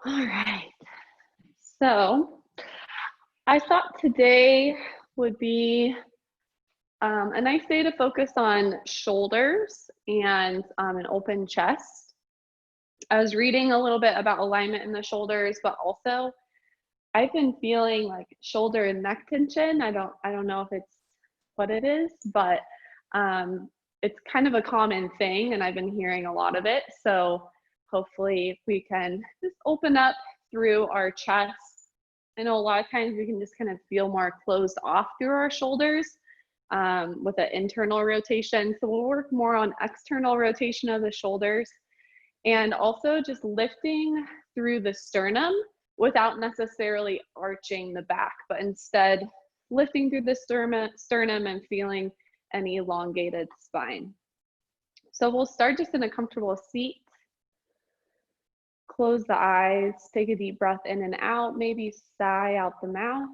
All right. So I thought today would be a nice day to focus on shoulders and an open chest. I was reading a little bit about alignment in the shoulders, but also I've been feeling like shoulder and neck tension. I don't know if it's what it is, but it's kind of a common thing, and I've been hearing a lot of it. So hopefully we can just open up through our chest. I know a lot of times we can just kind of feel more closed off through our shoulders with an internal rotation. So we'll work more on external rotation of the shoulders and also just lifting through the sternum without necessarily arching the back, but instead lifting through the sternum and feeling an elongated spine. So we'll start just in a comfortable seat. Close the eyes, take a deep breath in and out, maybe sigh out the mouth.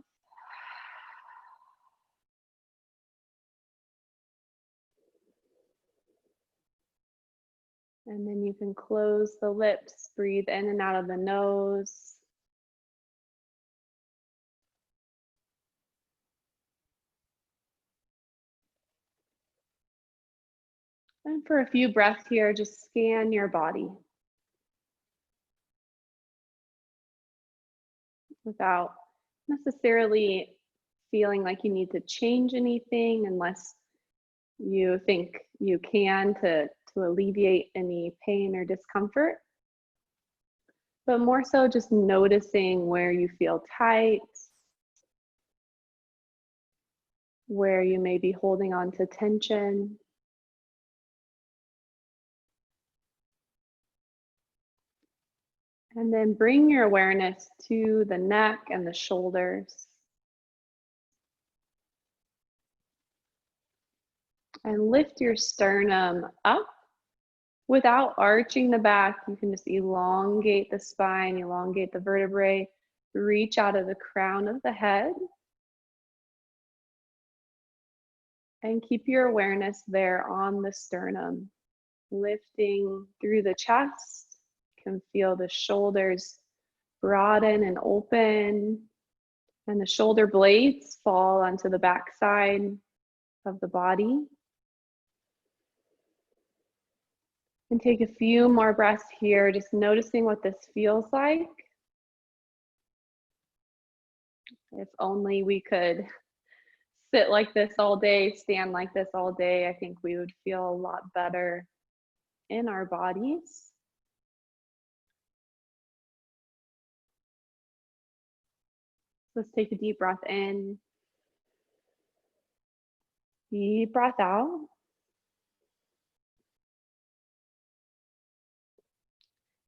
And then you can close the lips, breathe in and out of the nose. And for a few breaths here, just scan your body without necessarily feeling like you need to change anything unless you think you can to alleviate any pain or discomfort. But more so just noticing where you feel tight, where you may be holding on to tension. And then bring your awareness to the neck and the shoulders. And lift your sternum up without arching the back. You can just elongate the spine, elongate the vertebrae, reach out of the crown of the head. And keep your awareness there on the sternum, lifting through the chest. You can feel the shoulders broaden and open, and the shoulder blades fall onto the back side of the body. And take a few more breaths here, just noticing what this feels like. If only we could sit like this all day, stand like this all day, I think we would feel a lot better in our bodies. Let's take a deep breath in. Deep breath out.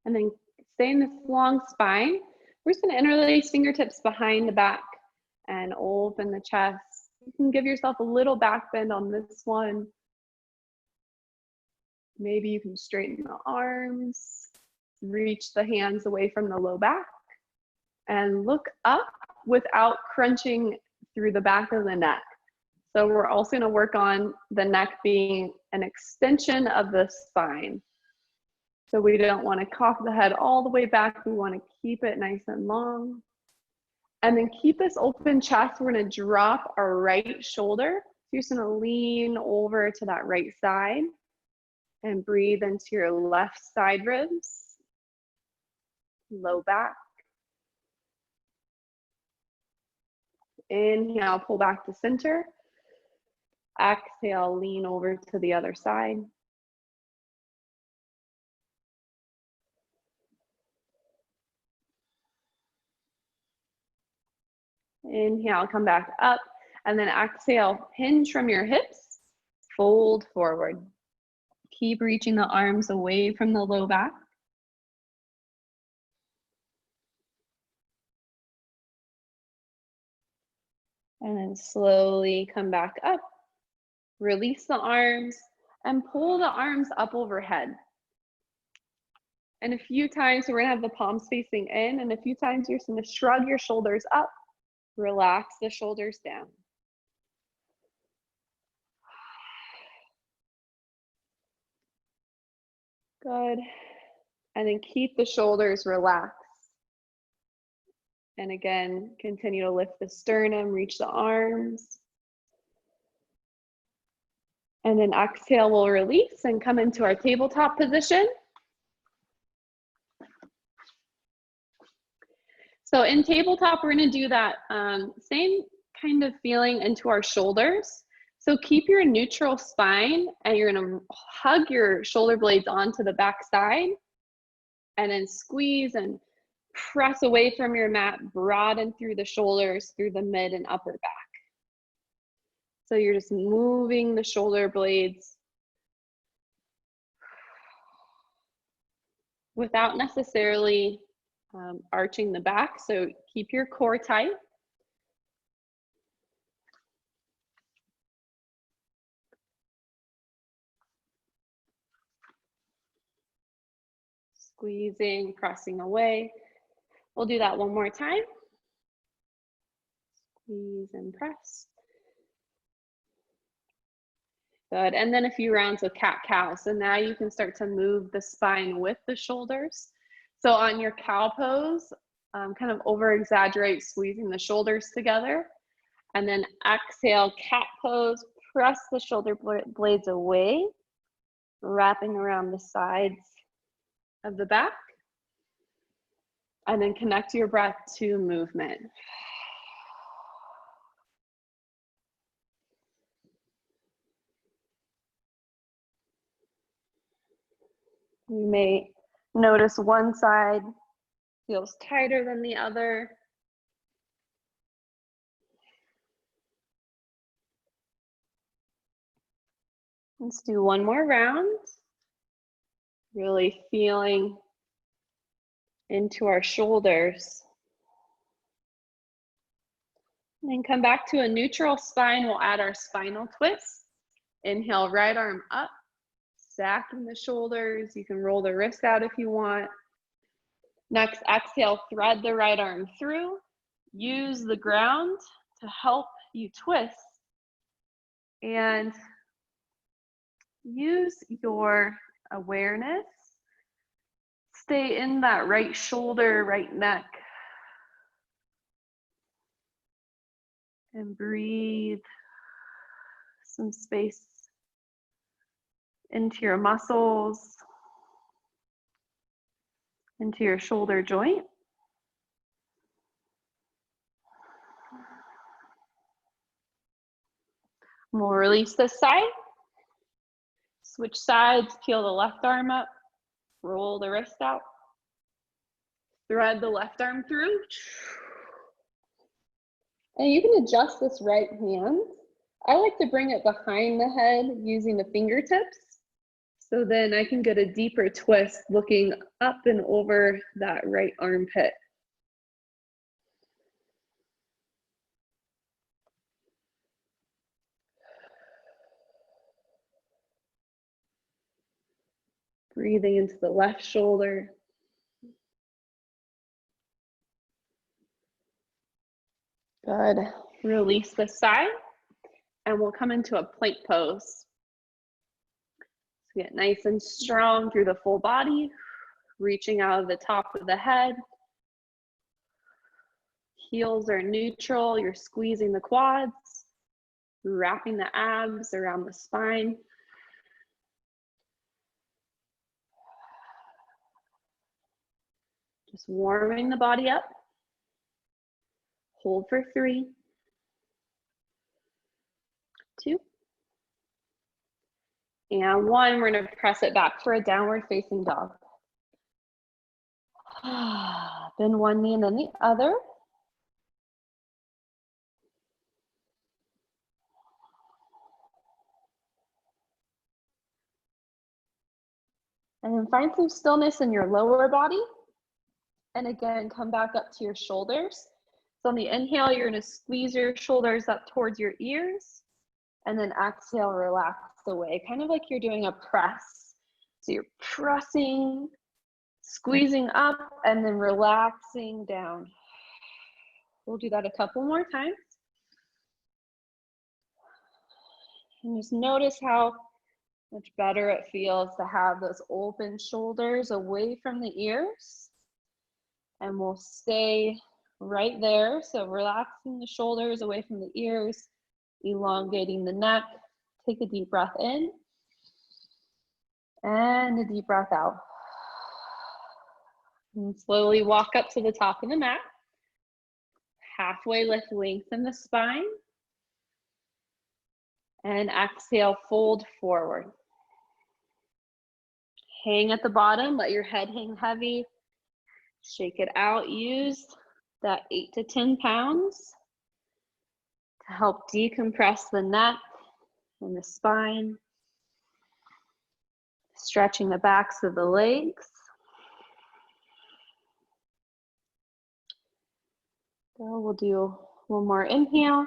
And then stay in this long spine. We're just gonna interlace fingertips behind the back and open the chest. You can give yourself a little back bend on this one. Maybe you can straighten the arms, reach the hands away from the low back, and look up without crunching through the back of the neck. So we're also going to work on the neck being an extension of the spine. So we don't want to cock the head all the way back. We want to keep it nice and long. And then keep this open chest. We're going to drop our right shoulder. You're just going to lean over to that right side and breathe into your left side ribs, low back. Inhale, pull back to center. Exhale, lean over to the other side. Inhale, come back up, and then exhale, hinge from your hips, fold forward. Keep reaching the arms away from the low back. And then slowly come back up. Release the arms and pull the arms up overhead. And a few times we're gonna have the palms facing in, and a few times you're just gonna shrug your shoulders up, relax the shoulders down. Good. And then keep the shoulders relaxed. And again, continue to lift the sternum, reach the arms. And then exhale, we'll release and come into our tabletop position. So in tabletop, we're gonna do that same kind of feeling into our shoulders. So keep your neutral spine and you're gonna hug your shoulder blades onto the back side and then squeeze and press away from your mat, broaden through the shoulders, through the mid and upper back. So you're just moving the shoulder blades without necessarily arching the back. So keep your core tight. Squeezing, pressing away. We'll do that one more time. Squeeze and press. Good, and then a few rounds of cat-cow. So now you can start to move the spine with the shoulders. So on your cow pose, kind of over-exaggerate squeezing the shoulders together. And then exhale, cat pose, press the shoulder blades away, wrapping around the sides of the back. And then connect your breath to movement. You may notice one side feels tighter than the other. Let's do one more round. Really feeling into our shoulders. And then come back to a neutral spine. We'll add our spinal twist. Inhale, right arm up, stacking the shoulders. You can roll the wrist out if you want. Next, exhale, thread the right arm through. Use the ground to help you twist. And use your awareness. Stay in that right shoulder, right neck. And breathe some space into your muscles, into your shoulder joint. We'll release this side. Switch sides, peel the left arm up, roll the wrist out. Thread the left arm through. And you can adjust this right hand. I like to bring it behind the head using the fingertips. So then I can get a deeper twist looking up and over that right armpit. Breathing into the left shoulder. Good. Release the side and we'll come into a plank pose. So get nice and strong through the full body, reaching out of the top of the head. Heels are neutral, you're squeezing the quads, wrapping the abs around the spine. Just warming the body up. Hold for 3, 2, and 1. We're gonna press it back for a downward facing dog. Bend one knee and then the other. And then find some stillness in your lower body. And again, come back up to your shoulders. So on the inhale, you're gonna squeeze your shoulders up towards your ears. And then exhale, relax away, kind of like you're doing a press. So you're pressing, squeezing up, and then relaxing down. We'll do that a couple more times. And just notice how much better it feels to have those open shoulders away from the ears. And we'll stay right there. So relaxing the shoulders away from the ears, elongating the neck. Take a deep breath in and a deep breath out. And slowly walk up to the top of the mat. Halfway lift, lengthen the spine. And exhale, fold forward. Hang at the bottom, let your head hang heavy. Shake it out, use that 8 to 10 pounds to help decompress the neck and the spine. Stretching the backs of the legs. So we'll do one more inhale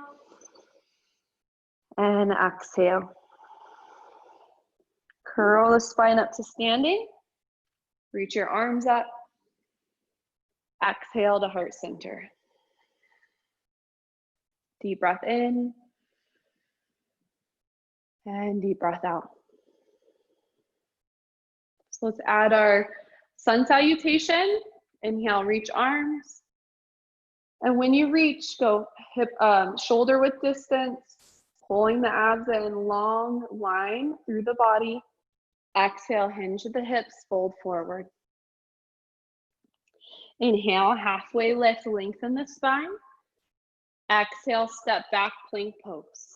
and exhale. Curl the spine up to standing. Reach your arms up. Exhale to heart center. Deep breath in and deep breath out. So let's add our sun salutation. Inhale, reach arms. And when you reach, go hip, shoulder width distance, pulling the abs in, long line through the body. Exhale, hinge the hips, fold forward. Inhale, halfway lift, lengthen the spine. Exhale, step back, plank pose.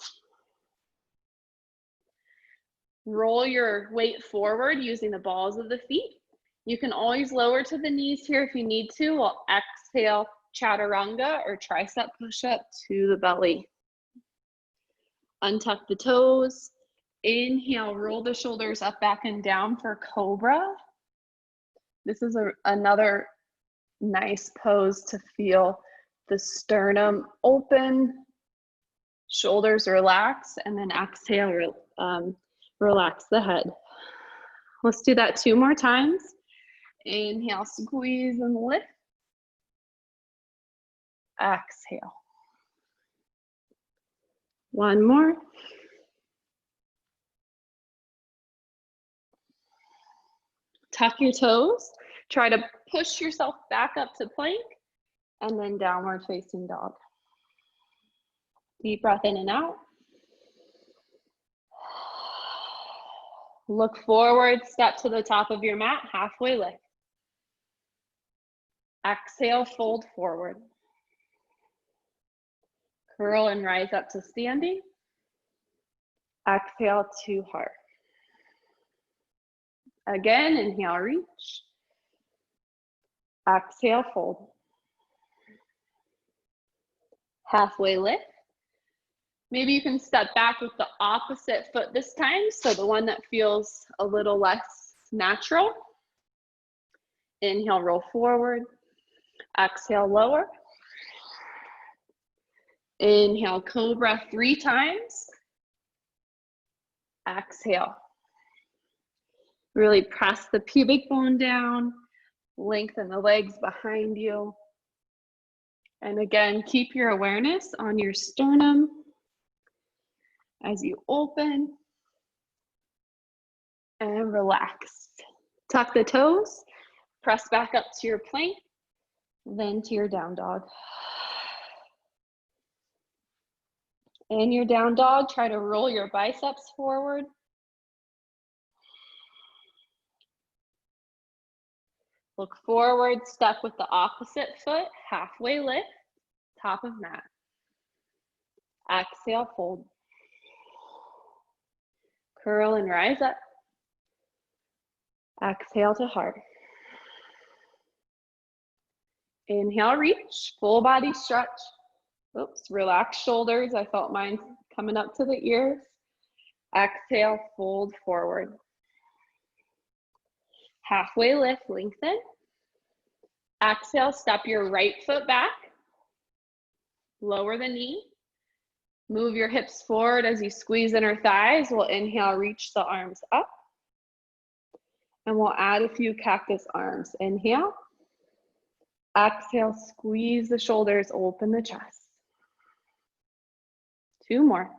Roll your weight forward using the balls of the feet. You can always lower to the knees here if you need to. We'll exhale, chaturanga or tricep push-up to the belly. Untuck the toes. Inhale, roll the shoulders up, back, and down for cobra. This is another nice pose to feel the sternum open, shoulders relax, and then exhale, relax the head. Let's do that 2 more times. Inhale, squeeze and lift. Exhale. 1 more. Tuck your toes. Try to push yourself back up to plank and then downward facing dog. Deep breath in and out. Look forward, step to the top of your mat, halfway lift. Exhale, fold forward. Curl and rise up to standing. Exhale to heart. Again, inhale, reach. Exhale, fold. Halfway lift. Maybe you can step back with the opposite foot this time, so the one that feels a little less natural. Inhale, roll forward. Exhale, lower. Inhale, cobra 3 times. Exhale. Really press the pubic bone down. Lengthen the legs behind you. And again, keep your awareness on your sternum as you open and relax. Tuck the toes, press back up to your plank, then to your down dog. In your down dog, try to roll your biceps forward. Look forward, step with the opposite foot, halfway lift, top of mat. Exhale, fold. Curl and rise up. Exhale to heart. Inhale, reach, full body stretch. Oops, relax shoulders. I felt mine coming up to the ears. Exhale, fold forward. Halfway lift, lengthen. Exhale, step your right foot back. Lower the knee. Move your hips forward as you squeeze inner thighs. We'll inhale, reach the arms up. And we'll add a few cactus arms. Inhale. Exhale, squeeze the shoulders, open the chest. 2 more.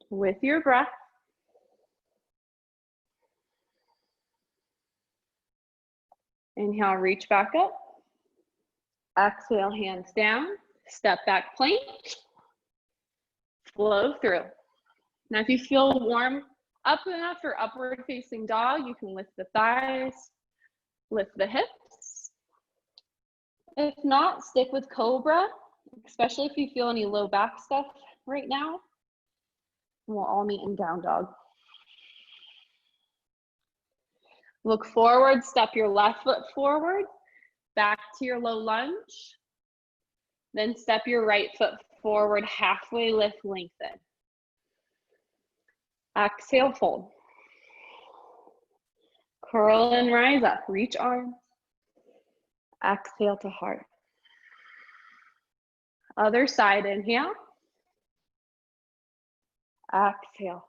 With your breath. Inhale, reach back up. Exhale, hands down. Step back plank. Flow through. Now, if you feel warm up enough for upward facing dog, you can lift the thighs, lift the hips. If not, stick with cobra, especially if you feel any low back stuff right now. And we'll all meet in down dog. Look forward, step your left foot forward, back to your low lunge. Then step your right foot forward, halfway lift, lengthen. Exhale, fold. Curl and rise up, reach arms. Exhale to heart. Other side, inhale. Exhale.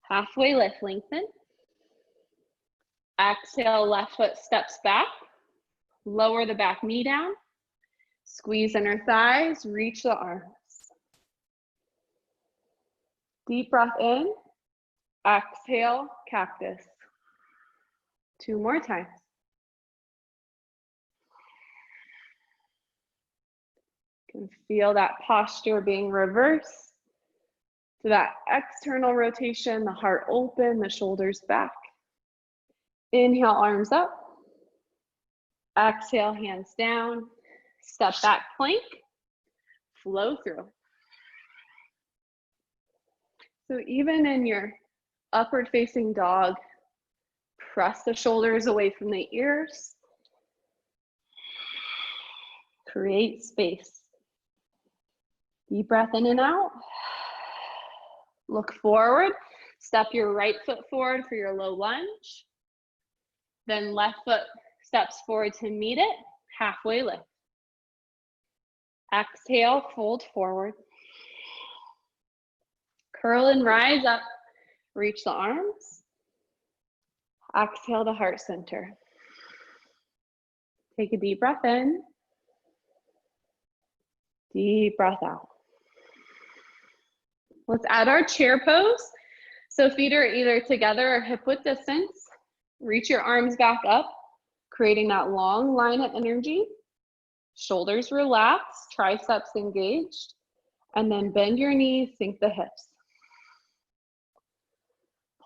Halfway lift, lengthen. Exhale, left foot steps back. Lower the back knee down. Squeeze inner thighs, reach the arms. Deep breath in. Exhale, cactus. 2 more times. You can feel that posture being reversed. So that external rotation, the heart open, the shoulders back. Inhale, arms up. Exhale, hands down. Step back plank. Flow through. So even in your upward facing dog, press the shoulders away from the ears. Create space. Deep breath in and out. Look forward. Step your right foot forward for your low lunge. Then left foot steps forward to meet it. Halfway lift. Exhale, fold forward. Curl and rise up. Reach the arms. Exhale to heart center. Take a deep breath in. Deep breath out. Let's add our chair pose. So feet are either together or hip width distance. Reach your arms back up, creating that long line of energy. Shoulders relaxed, triceps engaged, and then bend your knees, sink the hips.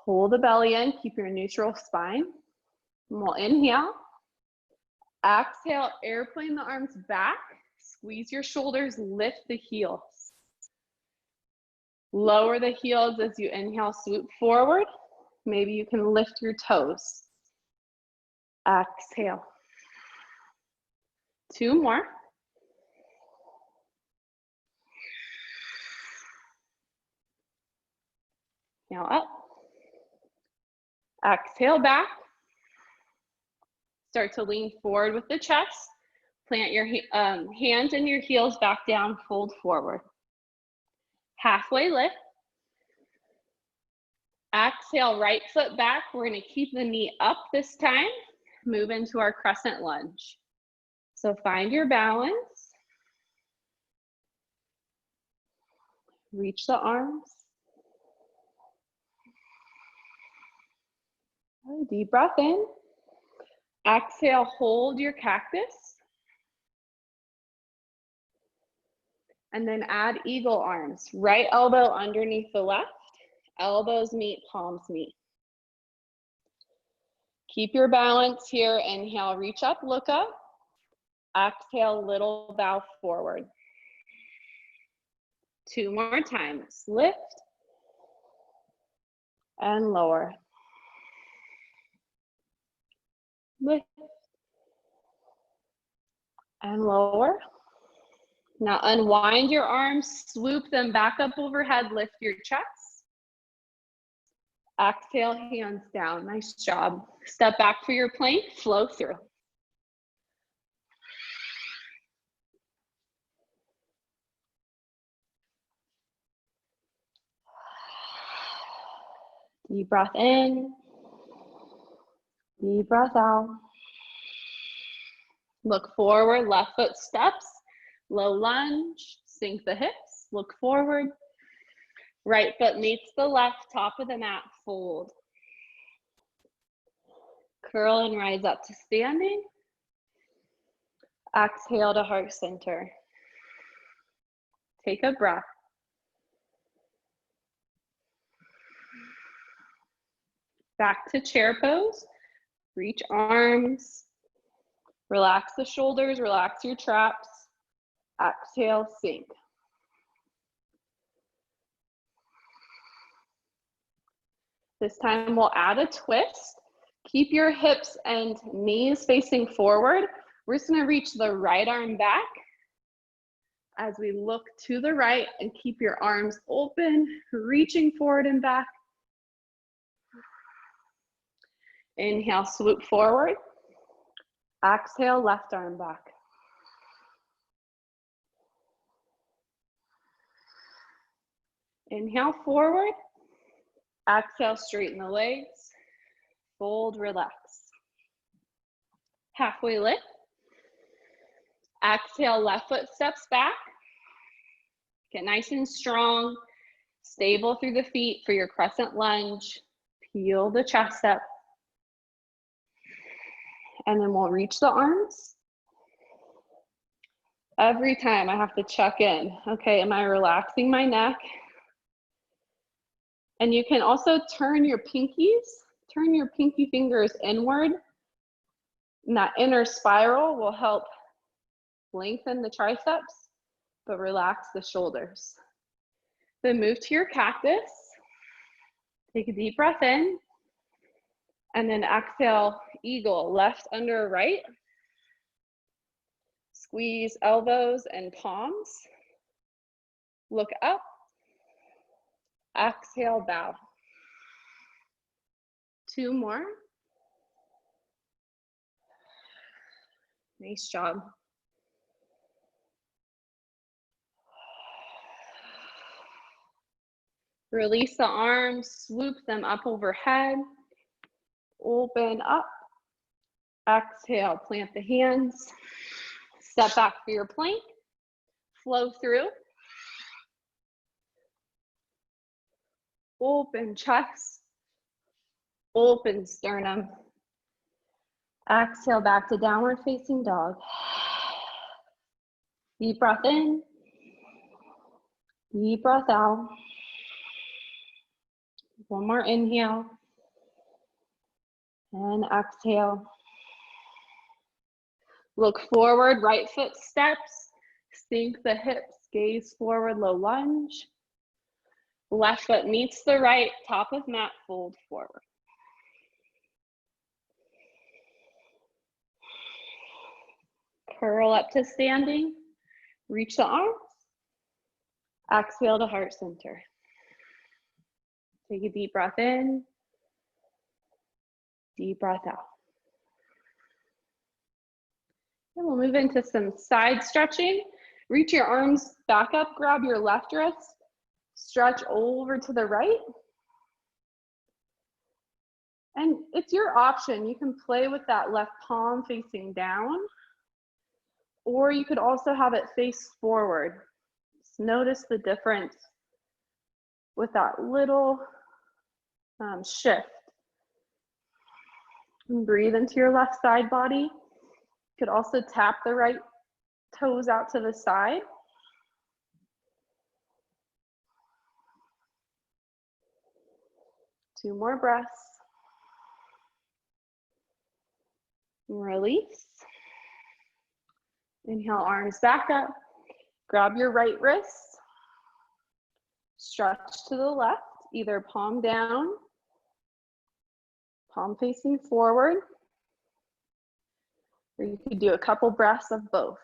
Pull the belly in, keep your neutral spine. And we'll inhale. Exhale, airplane the arms back. Squeeze your shoulders, lift the heels. Lower the heels as you inhale, swoop forward. Maybe you can lift your toes. Exhale. 2 more. Now up. Exhale back. Start to lean forward with the chest. Plant your hands and your heels back down, fold forward. Halfway lift. Exhale, right foot back. We're going to keep the knee up this time. Move into our crescent lunge. So find your balance. Reach the arms. Deep breath in. Exhale, hold your cactus. And then add eagle arms. Right elbow underneath the left. Elbows meet, palms meet. Keep your balance here. Inhale, reach up, look up. Exhale, little bow forward. 2 more times. Lift and lower. Lift and lower. Now unwind your arms, swoop them back up overhead, lift your chest. Exhale, hands down. Nice job. Step back for your plank, flow through. Deep breath in. Deep breath out. Look forward, left foot steps. Low lunge, sink the hips, look forward. Right foot meets the left, top of the mat, fold. Curl and rise up to standing. Exhale to heart center. Take a breath. Back to chair pose. Reach arms. Relax the shoulders, relax your traps. Exhale, sink. This time we'll add a twist. Keep your hips and knees facing forward. We're just gonna reach the right arm back as we look to the right, and keep your arms open, reaching forward and back. Inhale, swoop forward. Exhale, left arm back. Inhale, forward. Exhale, straighten the legs. Fold, relax. Halfway lift. Exhale, left foot steps back. Get nice and strong. Stable through the feet for your crescent lunge. Peel the chest up. And then we'll reach the arms. Every time I have to check in. Okay, am I relaxing my neck? And you can also turn your pinky fingers inward. And that inner spiral will help lengthen the triceps, but relax the shoulders. Then move to your cactus. Take a deep breath in. And then exhale, eagle, left under right. Squeeze elbows and palms. Look up. Exhale, bow. 2 more. Nice job. Release the arms, swoop them up overhead. Open up. Exhale, plant the hands. Step back for your plank. Flow through. Open chest. Open sternum. Exhale back to downward facing dog. Deep breath in. Deep breath out. One more inhale. And exhale. Look forward, right foot steps. Sink the hips, gaze forward, low lunge. Left foot meets the right, top of mat, fold forward. Curl up to standing. Reach the arms. Exhale to heart center. Take a deep breath in. Deep breath out. And we'll move into some side stretching. Reach your arms back up, grab your left wrist, stretch over to the right. And it's your option. You can play with that left palm facing down, or you could also have it face forward. Just notice the difference with that little shift. And breathe into your left side body. You could also tap the right toes out to the side. Two more breaths. Release. Inhale, arms back up. Grab your right wrist. Stretch to the left, either palm down, palm facing forward, or you could do a couple breaths of both.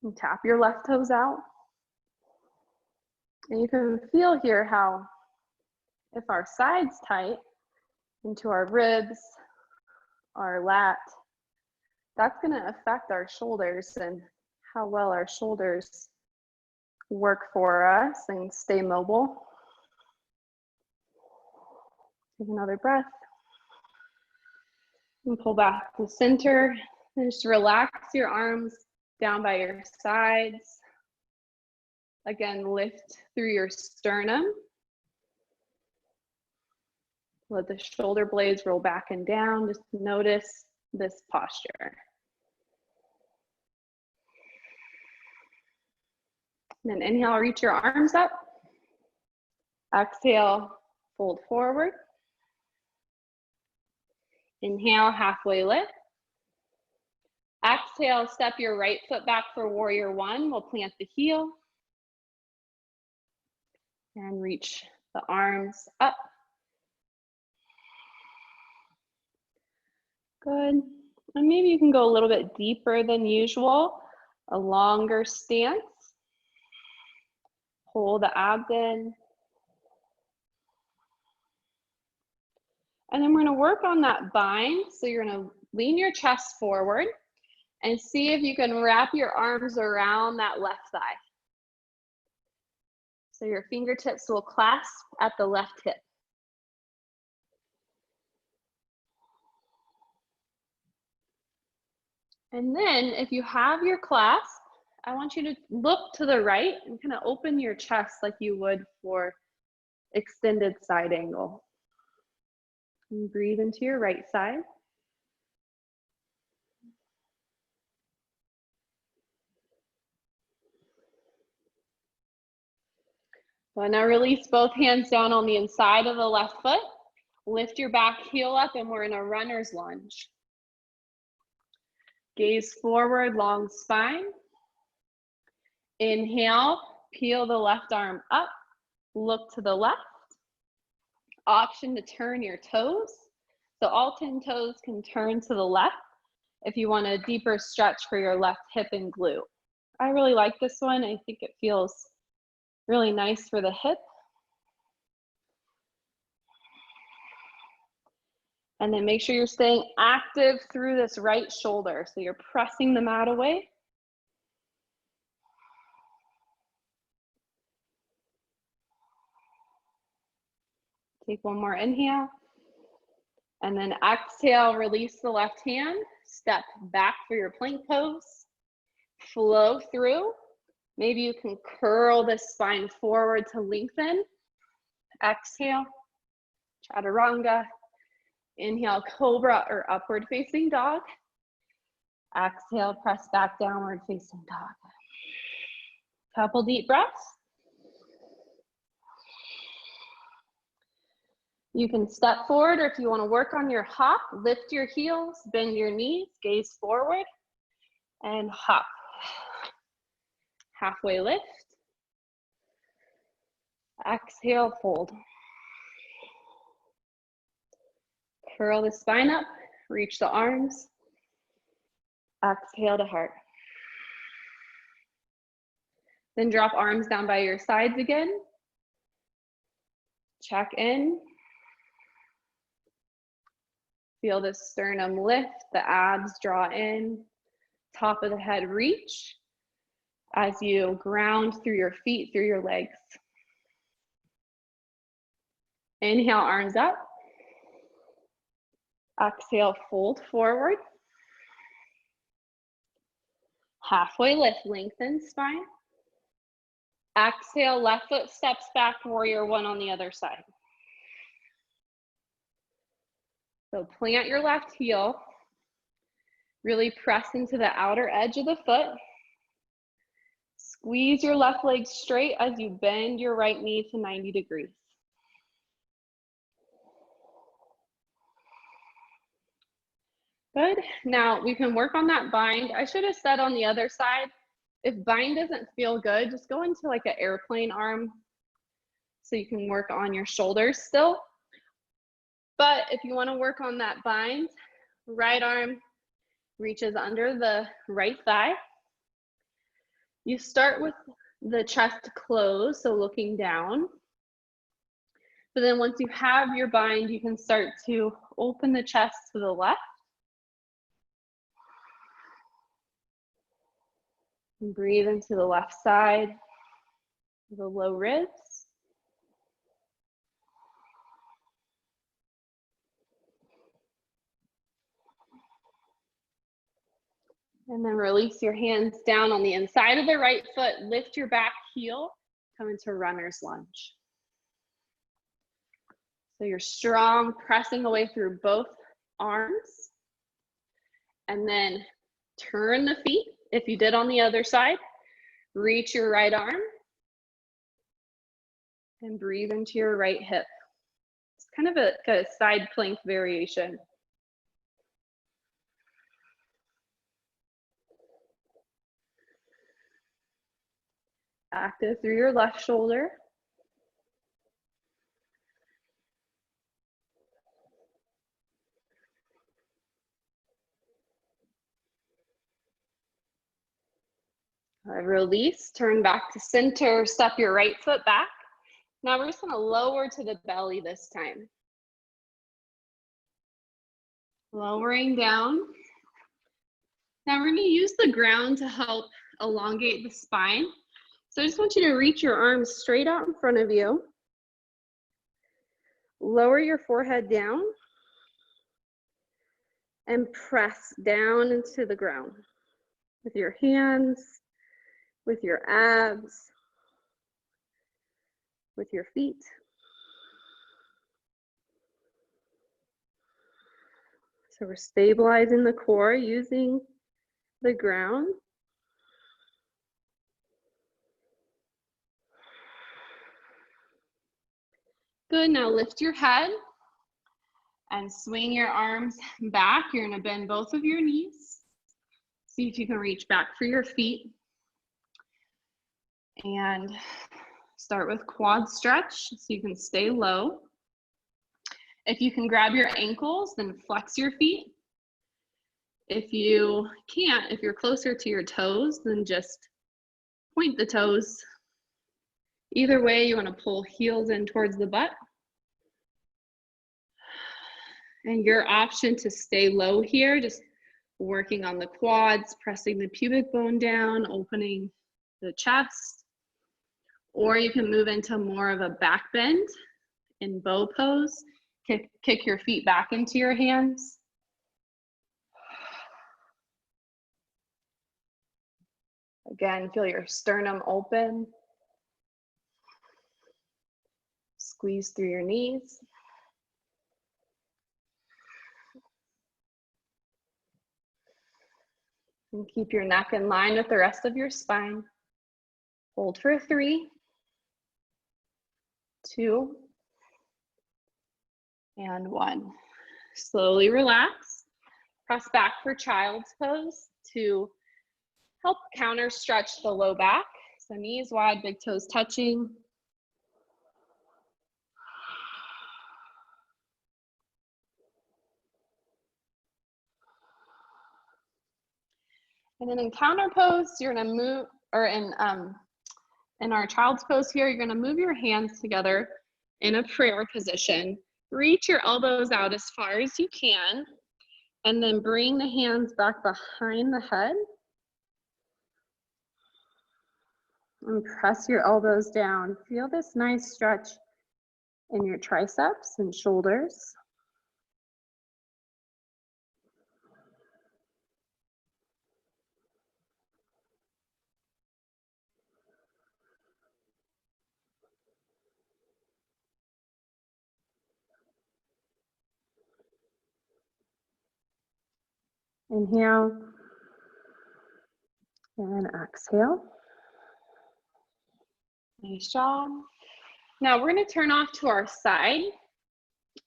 And tap your left toes out. And you can feel here how if our side's tight into our ribs, our lat, that's going to affect our shoulders and how well our shoulders work for us and stay mobile. Take another breath. And pull back to center. And just relax your arms down by your sides. Again, lift through your sternum. Let the shoulder blades roll back and down. Just notice this posture. Then inhale, reach your arms up. Exhale, fold forward. Inhale, halfway lift. Exhale, step your right foot back for warrior one. We'll plant the heel. And reach the arms up. Good. And maybe you can go a little bit deeper than usual. A longer stance. Pull the abs in. And then we're going to work on that bind. So you're going to lean your chest forward and see if you can wrap your arms around that left thigh. So your fingertips will clasp at the left hip. And then if you have your clasp, I want you to look to the right and kind of open your chest like you would for extended side angle. And breathe into your right side. So now release both hands down on the inside of the left foot. Lift your back heel up and we're in a runner's lunge. Gaze forward, long spine. Inhale, peel the left arm up, look to the left. Option to turn your toes. So all 10 toes can turn to the left if you want a deeper stretch for your left hip and glute. I really like this one. I think it feels really nice for the hip. And then make sure you're staying active through this right shoulder. So you're pressing the mat away. Take one more inhale. And then exhale, release the left hand. Step back for your plank pose. Flow through. Maybe you can curl the spine forward to lengthen. Exhale, chaturanga. Inhale, cobra or upward facing dog. Exhale, press back, downward facing dog. Couple deep breaths. You can step forward, or if you want to work on your hop, lift your heels, bend your knees, gaze forward, and hop. Halfway lift. Exhale, fold. Curl the spine up, reach the arms. Exhale to heart. Then drop arms down by your sides again. Check in. Feel the sternum lift, the abs draw in, top of the head reach as you ground through your feet, through your legs. Inhale, arms up. Exhale, fold forward. Halfway lift, lengthen spine. Exhale, left foot steps back, warrior one on the other side. So plant your left heel. Really press into the outer edge of the foot. Squeeze your left leg straight as you bend your right knee to 90 degrees. Good. Now we can work on that bind. I should have said on the other side, if bind doesn't feel good, just go into like an airplane arm so you can work on your shoulders still. But if you want to work on that bind, right arm reaches under the right thigh. You start with the chest closed, so looking down. But then once you have your bind, you can start to open the chest to the left. And breathe into the left side, the low ribs. And then release your hands down on the inside of the right foot, lift your back heel, come into runner's lunge. So you're strong, pressing away through both arms. And then turn the feet. If you did on the other side, reach your right arm and breathe into your right hip. It's kind of a side plank variation. Active through your left shoulder. Release, turn back to center, step your right foot back. Now we're just gonna lower to the belly this time. Lowering down. Now we're gonna use the ground to help elongate the spine. So I just want you to reach your arms straight out in front of you. Lower your forehead down and press down into the ground with your hands, with your abs, with your feet. So we're stabilizing the core using the ground. Good, now lift your head and swing your arms back. You're gonna bend both of your knees. See if you can reach back for your feet. And start with quad stretch so you can stay low. If you can grab your ankles, then flex your feet. If you can't, if you're closer to your toes, then just point the toes. Either way, you want to pull heels in towards the butt. And your option to stay low here, just working on the quads, pressing the pubic bone down, opening the chest. Or you can move into more of a back bend in bow pose. Kick your feet back into your hands. Again, feel your sternum open. Squeeze through your knees. And keep your neck in line with the rest of your spine. Hold for 3, 2, and 1. Slowly relax. Press back for child's pose to help counter stretch the low back. So knees wide, big toes touching. And then in counter pose, you're gonna move, or in our child's pose here, you're gonna move your hands together in a prayer position. Reach your elbows out as far as you can, and then bring the hands back behind the head. And press your elbows down. Feel this nice stretch in your triceps and shoulders. Inhale and exhale. Nice job. Now we're going to turn off to our side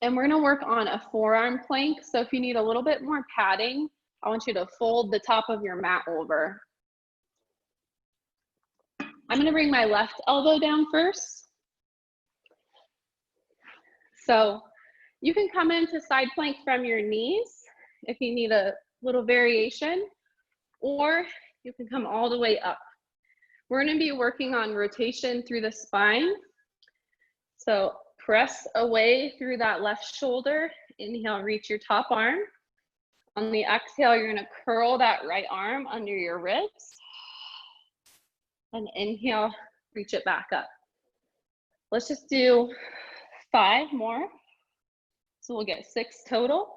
and we're going to work on a forearm plank. So if you need a little bit more padding, I want you to fold the top of your mat over. I'm going to bring my left elbow down first. So you can come into side plank from your knees if you need a little variation, or you can come all the way up. We're going to be working on rotation through the spine. So press away through that left shoulder. Inhale, reach your top arm. On the exhale, you're going to curl that right arm under your ribs. And inhale, reach it back up. Let's just do 5 more. So we'll get 6 total.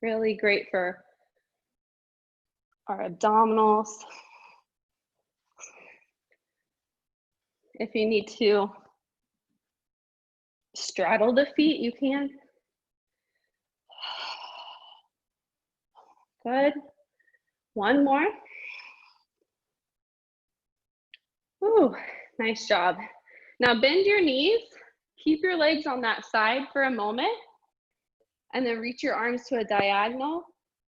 Really great for our abdominals. If you need to straddle the feet, you can. Good. One more. Ooh, nice job. Now bend your knees. Keep your legs on that side for a moment. And then reach your arms to a diagonal.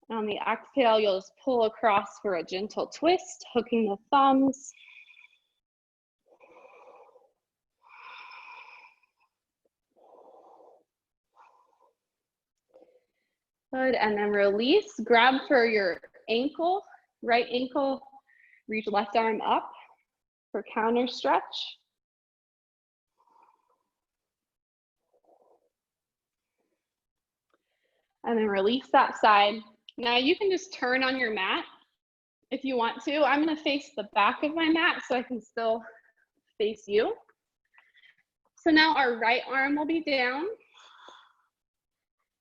On the exhale, you'll just pull across for a gentle twist, hooking the thumbs. Good, and then release. Grab for your ankle, right ankle, reach left arm up for counter stretch. And then release that side. Now you can just turn on your mat if you want to. I'm gonna face the back of my mat so I can still face you. So now our right arm will be down.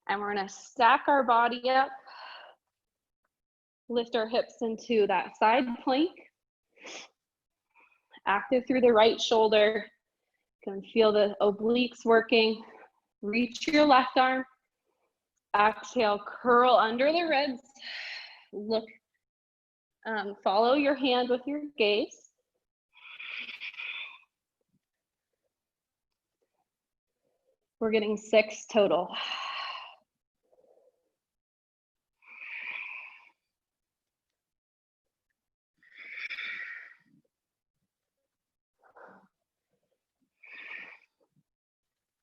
And we're gonna stack our body up. Lift our hips into that side plank. Active through the right shoulder. You can feel the obliques working. Reach your left arm. Exhale, curl under the ribs. Look, follow your hand with your gaze. We're getting 6 total.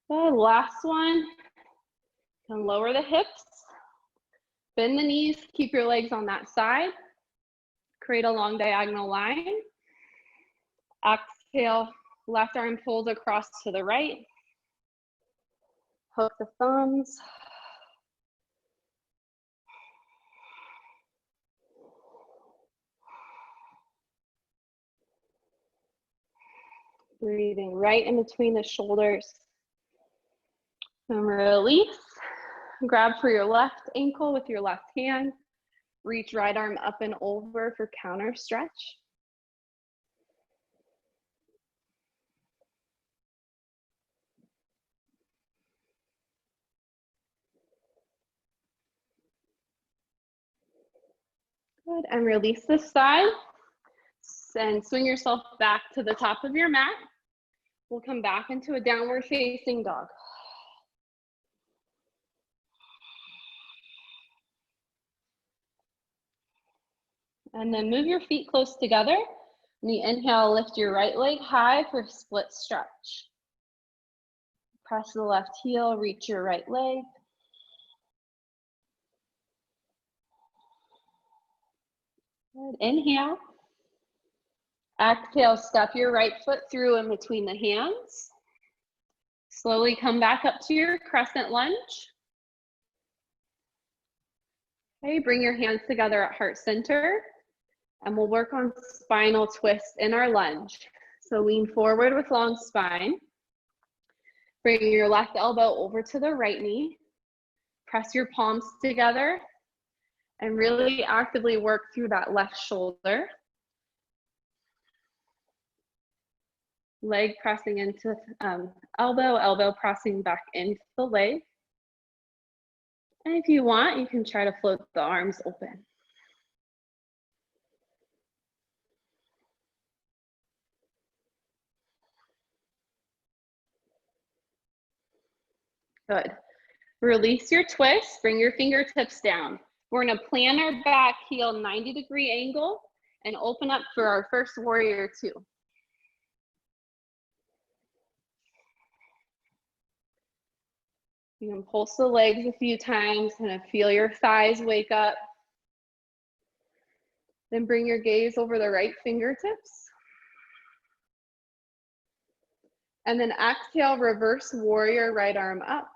Good, last one. You can lower the hips. Bend the knees, keep your legs on that side. Create a long diagonal line. Exhale, left arm pulls across to the right. Hook the thumbs. Breathing right in between the shoulders. And release. Grab for your left ankle with your left hand. Reach right arm up and over for counter stretch. Good, and release this side. And swing yourself back to the top of your mat. We'll come back into a downward facing dog. And then move your feet close together. On the inhale, lift your right leg high for split stretch. Press the left heel, reach your right leg. Good. Inhale. Exhale, step your right foot through in between the hands. Slowly come back up to your crescent lunge. Okay, bring your hands together at heart center. And we'll work on spinal twists in our lunge. So lean forward with long spine. Bring your left elbow over to the right knee. Press your palms together and really actively work through that left shoulder. Leg pressing into elbow, elbow pressing back into the leg. And if you want, you can try to float the arms open. Good. Release your twist, bring your fingertips down. We're gonna plant our back heel 90-degree angle and open up for our first warrior 2. You can pulse the legs a few times, kind of feel your thighs wake up. Then bring your gaze over the right fingertips. And then exhale, reverse warrior, right arm up.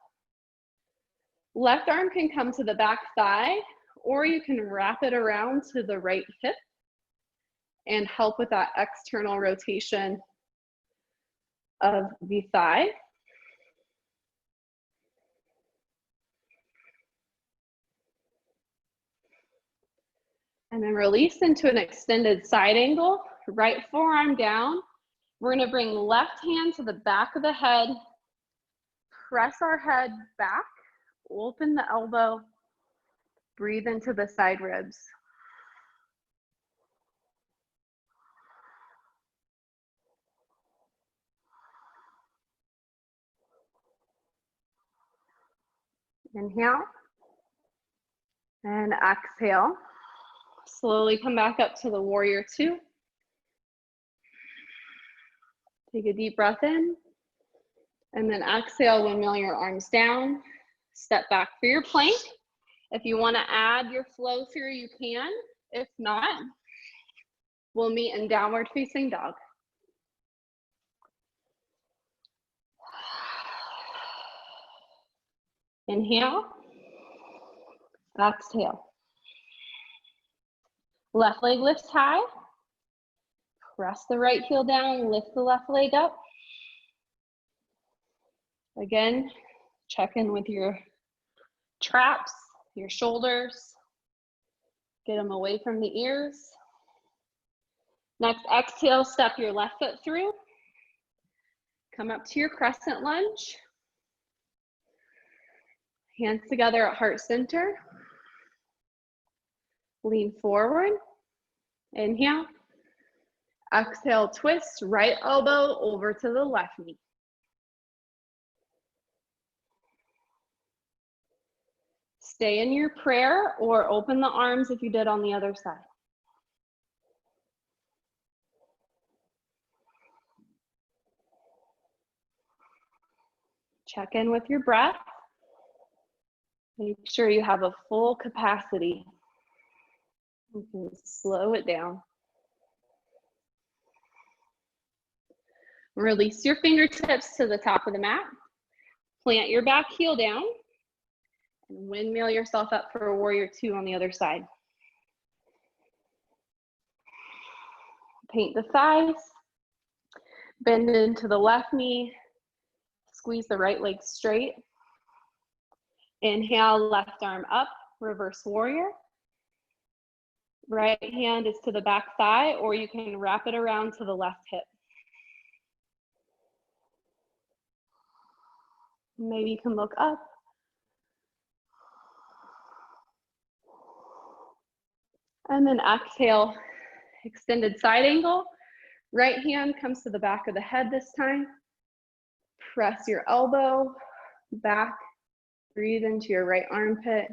Left arm can come to the back thigh, or you can wrap it around to the right hip and help with that external rotation of the thigh. And then release into an extended side angle, right forearm down. We're gonna bring left hand to the back of the head, press our head back, open the elbow, breathe into the side ribs. Inhale and exhale. Slowly come back up to the warrior two. Take a deep breath in, and then exhale, windmill your arms down. Step back for your plank. If you want to add your flow through, you can. If not, we'll meet in downward facing dog. Inhale, exhale. Left leg lifts high. Press the right heel down, lift the left leg up. Again, check in with your traps, your shoulders. Get them away from the ears. Next, exhale, step your left foot through. Come up to your crescent lunge. Hands together at heart center. Lean forward. Inhale. Exhale, twist, right elbow over to the left knee. Stay in your prayer or open the arms if you did on the other side. Check in with your breath. Make sure you have a full capacity. You can slow it down. Release your fingertips to the top of the mat. Plant your back heel down. And windmill yourself up for a warrior two on the other side. Paint the thighs. Bend into the left knee. Squeeze the right leg straight. Inhale, left arm up, reverse warrior. Right hand is to the back thigh, or you can wrap it around to the left hip. Maybe you can look up. And then exhale, extended side angle. Right hand comes to the back of the head this time. Press your elbow back. Breathe into your right armpit.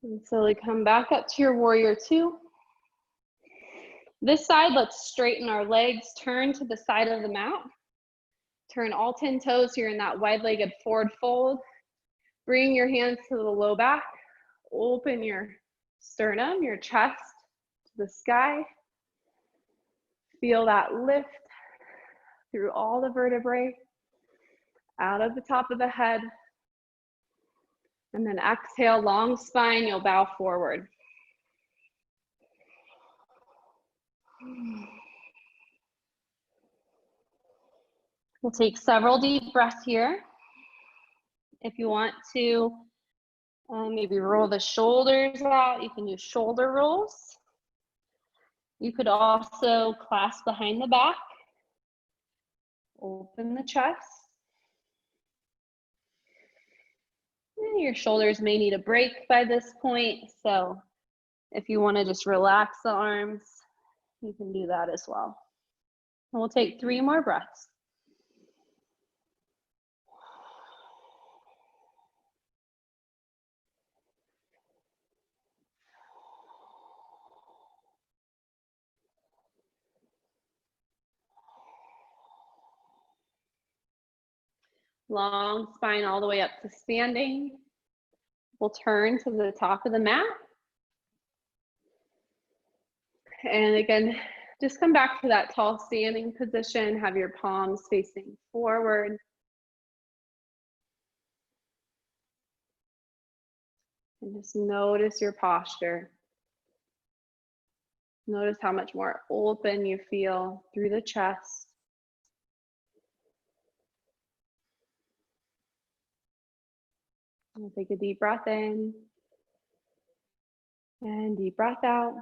And slowly come back up to your warrior two. This side, let's straighten our legs, turn to the side of the mat. Turn all 10 toes here in that wide-legged forward fold. Bring your hands to the low back. Open your sternum, your chest to the sky. Feel that lift through all the vertebrae, out of the top of the head. And then exhale, long spine, you'll bow forward. We'll take several deep breaths here. If you want to maybe roll the shoulders out, you can do shoulder rolls. You could also clasp behind the back, open the chest. And your shoulders may need a break by this point, so if you want to just relax the arms, you can do that as well. And we'll take 3 more breaths. Long spine all the way up to standing. We'll turn to the top of the mat. And again, just come back to that tall standing position. Have your palms facing forward. And just notice your posture. Notice how much more open you feel through the chest. We'll take a deep breath in and deep breath out.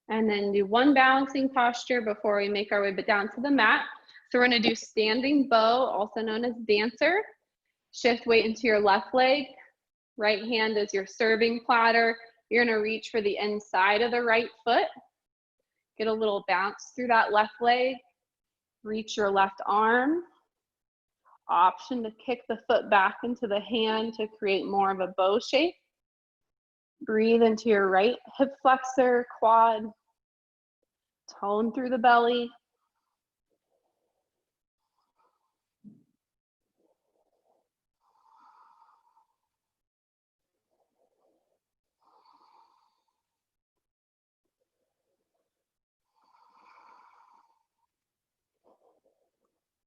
And then do one balancing posture before we make our way down to the mat. So we're gonna do standing bow, also known as dancer. Shift weight into your left leg. Right hand is your serving platter. You're gonna reach for the inside of the right foot. Get a little bounce through that left leg. Reach your left arm. Option to kick the foot back into the hand to create more of a bow shape. Breathe into your right hip flexor, quad. Tone through the belly.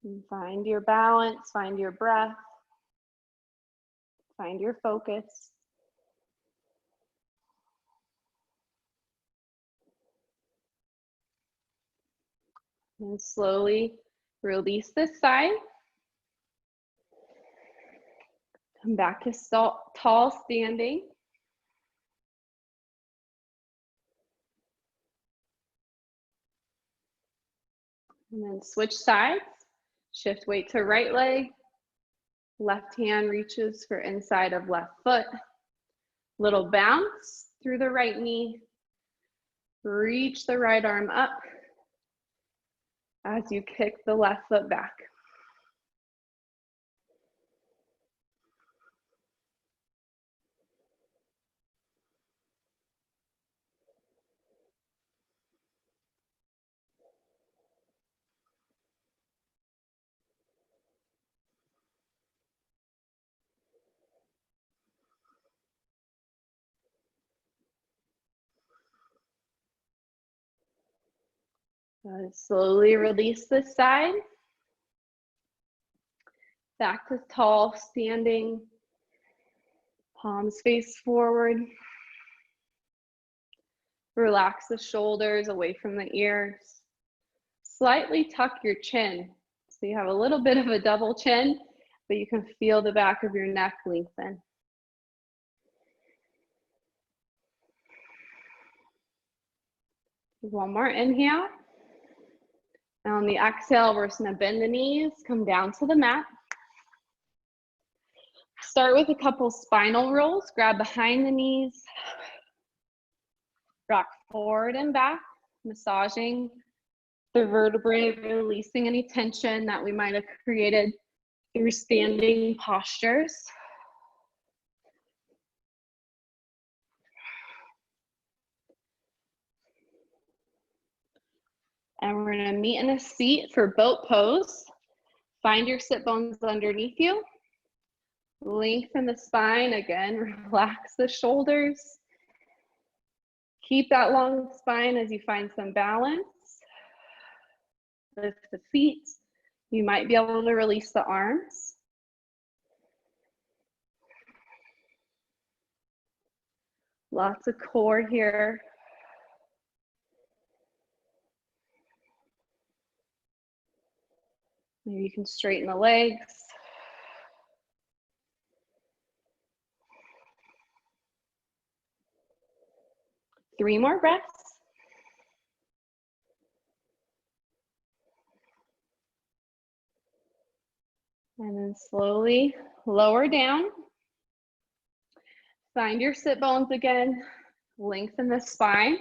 And find your balance, find your breath, find your focus. And slowly release this side. Come back to tall standing. And then switch sides. Shift weight to right leg. Left hand reaches for inside of left foot. Little bounce through the right knee. Reach the right arm up as you kick the left foot back. Slowly release this side. Back to tall standing. Palms face forward. Relax the shoulders away from the ears. Slightly tuck your chin. So you have a little bit of a double chin, but you can feel the back of your neck lengthen. One more inhale. And on the exhale, we're just gonna bend the knees, come down to the mat. Start with a couple spinal rolls. Grab behind the knees. Rock forward and back, massaging the vertebrae, releasing any tension that we might have created through standing postures. And we're gonna meet in a seat for boat pose. Find your sit bones underneath you. Lengthen the spine, again, relax the shoulders. Keep that long spine as you find some balance. Lift the feet. You might be able to release the arms. Lots of core here. Maybe you can straighten the legs. Three more breaths. And then slowly lower down. Find your sit bones again. Lengthen the spine.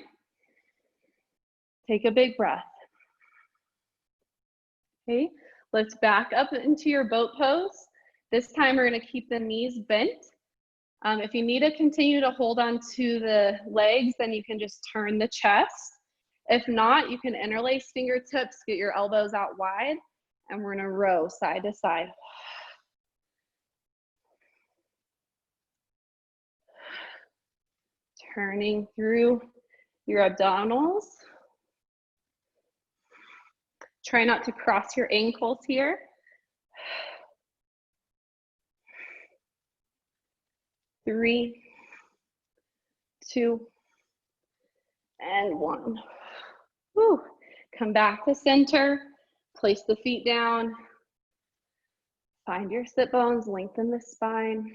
Take a big breath. Okay, let's back up into your boat pose. This time we're gonna keep the knees bent. If you need to continue to hold on to the legs, then you can just turn the chest. If not, you can interlace fingertips, get your elbows out wide, and we're gonna row side to side. Turning through your abdominals. Try not to cross your ankles here. 3, 2, and 1. Whew. Come back to center, place the feet down, find your sit bones, lengthen the spine.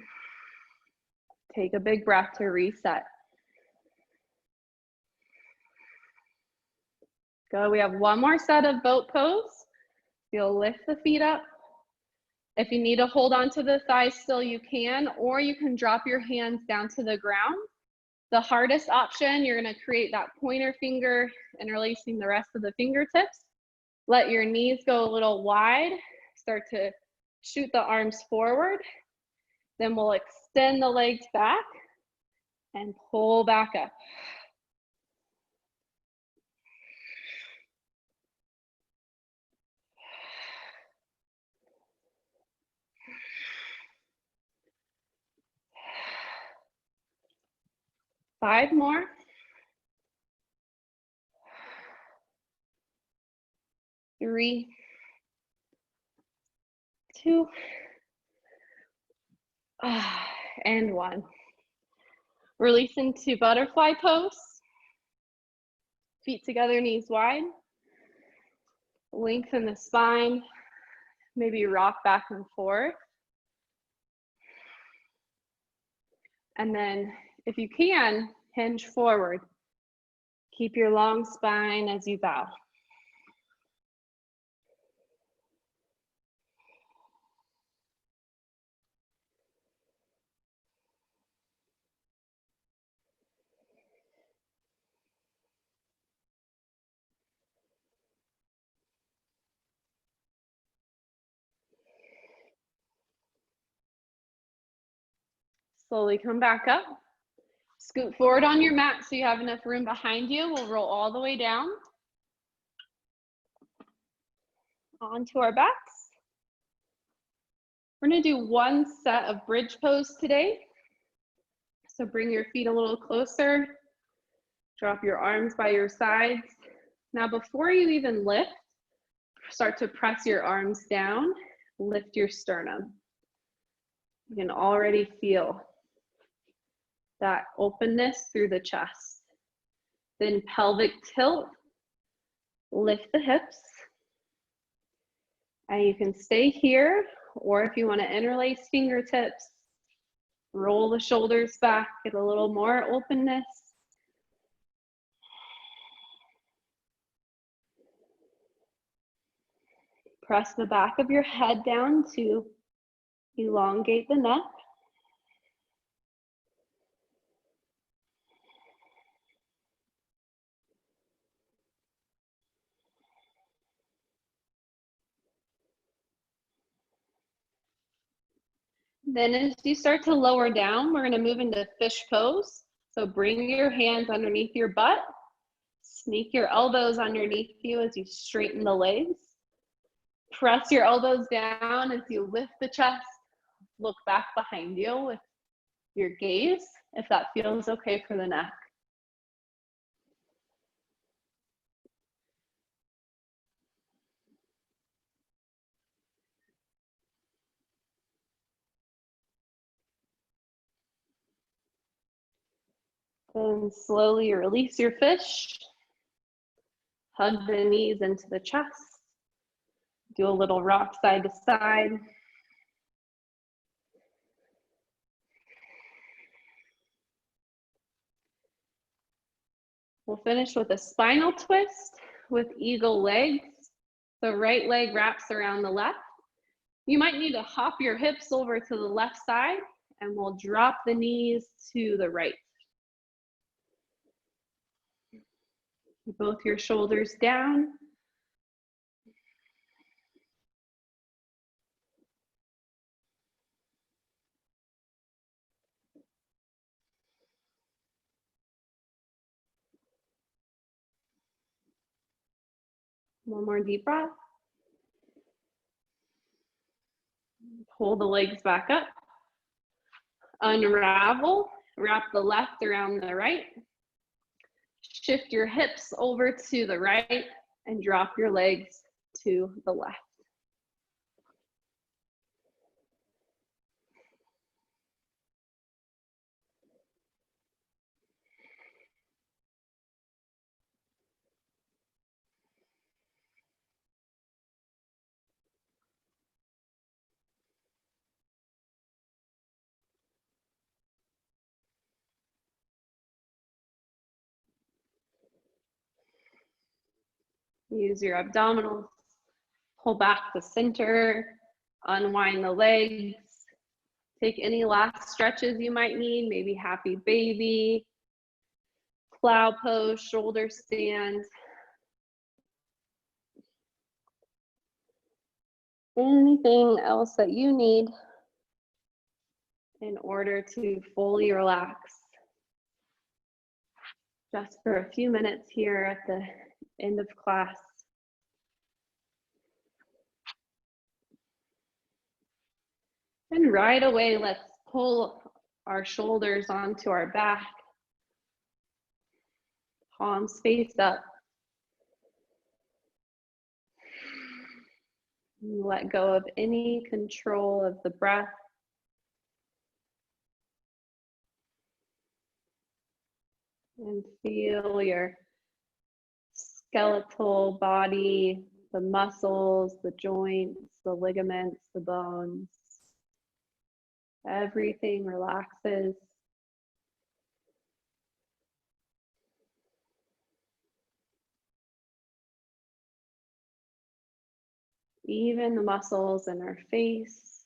Take a big breath to reset. Go, we have one more set of boat pose. You'll lift the feet up. If you need to hold on to the thighs still, you can, or you can drop your hands down to the ground. The hardest option, you're gonna create that pointer finger and releasing the rest of the fingertips. Let your knees go a little wide. Start to shoot the arms forward. Then we'll extend the legs back and pull back up. Five more. 3, 2, and 1. Release into butterfly pose. Feet together, knees wide. Lengthen the spine. Maybe rock back and forth. And then if you can, hinge forward. Keep your long spine as you bow. Slowly come back up. Scoot forward on your mat so you have enough room behind you. We'll roll all the way down. Onto our backs. We're gonna do one set of bridge pose today. So bring your feet a little closer. Drop your arms by your sides. Now before you even lift, start to press your arms down. Lift your sternum. You can already feel that openness through the chest. Then pelvic tilt. Lift the hips. And you can stay here, or if you want to interlace fingertips, roll the shoulders back, get a little more openness. Press the back of your head down to elongate the neck. Then as you start to lower down, we're going to move into fish pose. So bring your hands underneath your butt. Sneak your elbows underneath you as you straighten the legs. Press your elbows down as you lift the chest. Look back behind you with your gaze, if that feels okay for the neck. Then slowly release your fish. Hug the knees into the chest. Do a little rock side to side. We'll finish with a spinal twist with eagle legs. The right leg wraps around the left. You might need to hop your hips over to the left side, and we'll drop the knees to the right. Keep both your shoulders down. One more deep breath. Pull the legs back up. Unravel. Wrap the left around the right. Shift your hips over to the right and drop your legs to the left. Use your abdominals. Pull back to center. Unwind the legs. Take any last stretches you might need, maybe happy baby, plow pose, shoulder stand. Anything else that you need in order to fully relax. Just for a few minutes here at the end of class. And right away, let's pull our shoulders onto our back. Palms face up. Let go of any control of the breath. And feel your skeletal body, the muscles, the joints, the ligaments, the bones. Everything relaxes. Even the muscles in our face.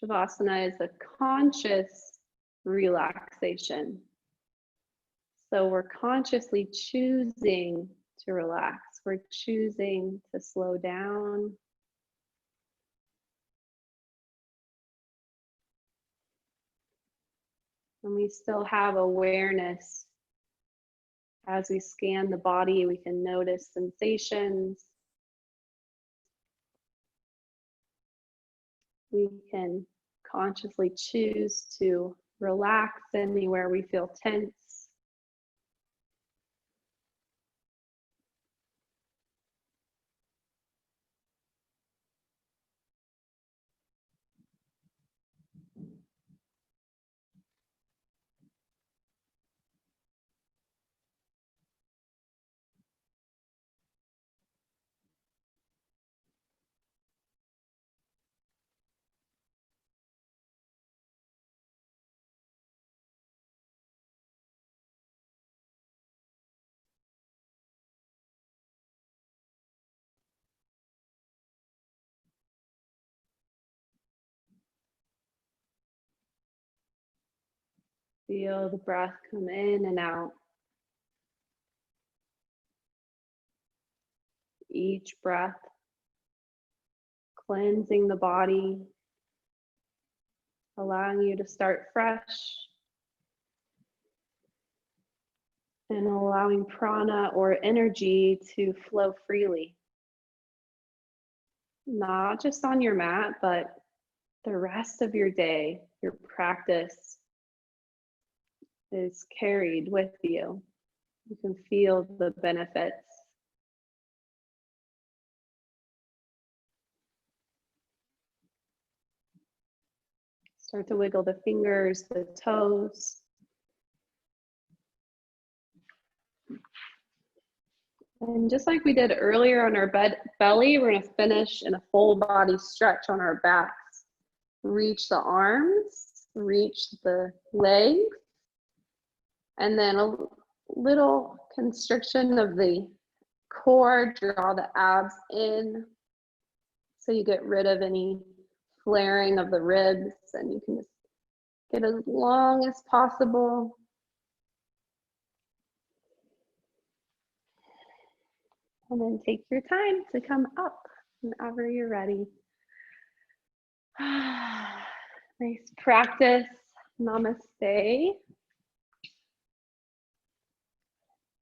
Shavasana is a conscious relaxation. So we're consciously choosing to relax. We're choosing to slow down. And we still have awareness. As we scan the body, we can notice sensations. We can consciously choose to relax anywhere we feel tense. Feel the breath come in and out. Each breath cleansing the body, allowing you to start fresh, and allowing prana or energy to flow freely. Not just on your mat, but the rest of your day, your practice is carried with you. You can feel the benefits. Start to wiggle the fingers, the toes. And just like we did earlier on our belly, we're going to finish in a full body stretch on our backs. Reach the arms, reach the legs, and then a little constriction of the core. Draw the abs in so you get rid of any flaring of the ribs, and you can just get as long as possible. And then take your time to come up whenever you're ready. Nice practice. Namaste.